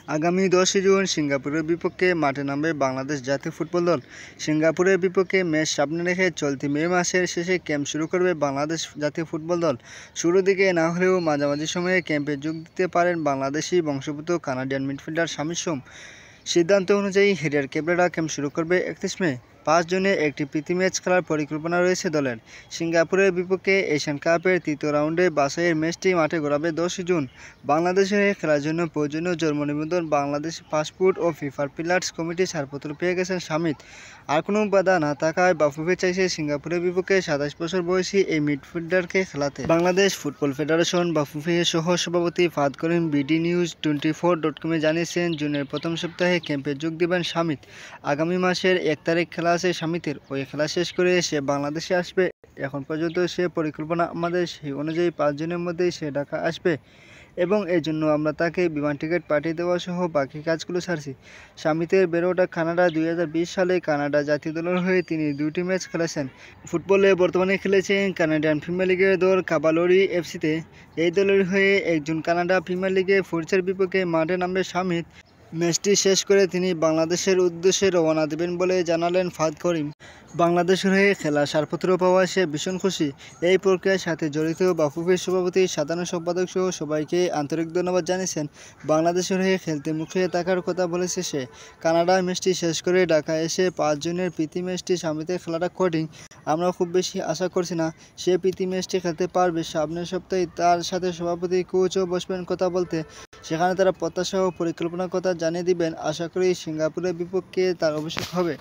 আগামী 10 জুন সিঙ্গাপুরের বিপক্ষে মাঠে নামবে বাংলাদেশ জাতীয় ফুটবল দল। সিঙ্গাপুরের বিপক্ষে ম্যাচ সামনে রেখে চলতি মে মাসের শেষে ক্যাম্প শুরু করবে বাংলাদেশ জাতীয় ফুটবল দল। শুরুর দিকে না হলেও মাঝামাঝি সময়ে ক্যাম্পে যোগ দিতে পারেন বাংলাদেশি বংশোদ্ভূত কানাডিয়ান মিডফিল্ডার শামির সোম। সিদ্ধান্ত অনুযায়ী হেরিয়ার ক্যাবরেরা ক্যাম্প শুরু করবে 31 মে। 5 জুনে একটি প্রীতি ম্যাচ খেলার পরিকল্পনা রয়েছে দলের। সিঙ্গাপুরের বিপক্ষে এশিয়ান কাপের তৃতীয় রাউন্ডে বাছাইয়ের ম্যাচটি মাঠে গড়াবে 10 জুন। বাংলাদেশের হয়ে খেলার জন্য প্রয়োজনীয় জন্ম নিবন্ধন, বাংলাদেশ পাসপোর্ট ও ফিফার প্লেয়ার্স কমিটির ছাড়পত্র পেয়ে গেছেন শামিত। আর কোনো বাধা না থাকায় বাফুফে চাইছে সিঙ্গাপুরের বিপক্ষে 27 বছর বয়সী এই মিডফিল্ডারকে খেলাতে। বাংলাদেশ ফুটবল ফেডারেশন বাফুফে সহ সভাপতি ফাদ করিম বিডি নিউজ 24.com-এ জানিয়েছেন, জুনের প্রথম সপ্তাহে ক্যাম্পে যোগ দেবেন শামিত। আগামী মাসের 1 তারিখ খেলা আছে শামিতের। ওই খেলা শেষ করে সে বাংলাদেশে আসবে। এখন পর্যন্ত সে পরিকল্পনা আমাদের, সেই অনুযায়ী 5 জনের মধ্যেই সে ঢাকা আসবে এবং এর জন্য আমরা তাকে বিমান টিকিট পাঠিয়ে দেওয়া সহ বাকি কাজগুলো ছাড়ছি। শামিতের বেড়ে ওঠা কানাডা। 2020 সালে কানাডা জাতীয় দলের হয়ে তিনি 2টি ম্যাচ খেলেছেন। ফুটবলে বর্তমানে খেলেছেন কানাডিয়ান প্রিমিয়ার লিগের দল কাভালরি এফসিতে। এই দলের হয়ে একজন কানাডা প্রিমিয়ার লিগে ফোর্সের বিপক্ষে মাঠে নামবে শামিত। ম্যাচটি শেষ করে তিনি বাংলাদেশের উদ্দেশ্যে রওনা দেবেন বলে জানালেন ফাদ করিম। বাংলাদেশের হয়ে খেলার ছাড়পত্র পাওয়ায় সে ভীষণ খুশি। এই প্রক্রিয়ার সাথে জড়িত বাফুফের সভাপতি, সাধারণ সম্পাদক সহ সবাইকে আন্তরিক ধন্যবাদ জানিয়েছেন। বাংলাদেশের হয়ে খেলতে মুখিয়ে থাকার কথা বলেছে সে। কানাডা ম্যাচটি শেষ করে ঢাকা এসে 5 জনের প্রীতি ম্যাচটি সামনে খেলাটা কঠিন। আমরা খুব বেশি আশা করছি না সে প্রীতি ম্যাচটি খেলতে পারবে। সামনের সপ্তাহে তার সাথে সভাপতি কোচও বসবেন কথা বলতে। সেখানে তারা প্রত্যাশা ও পরিকল্পনার কথা জানিয়ে দিবেন। আশা করি সিঙ্গাপুরের বিপক্ষে তার অভিষেক হবে।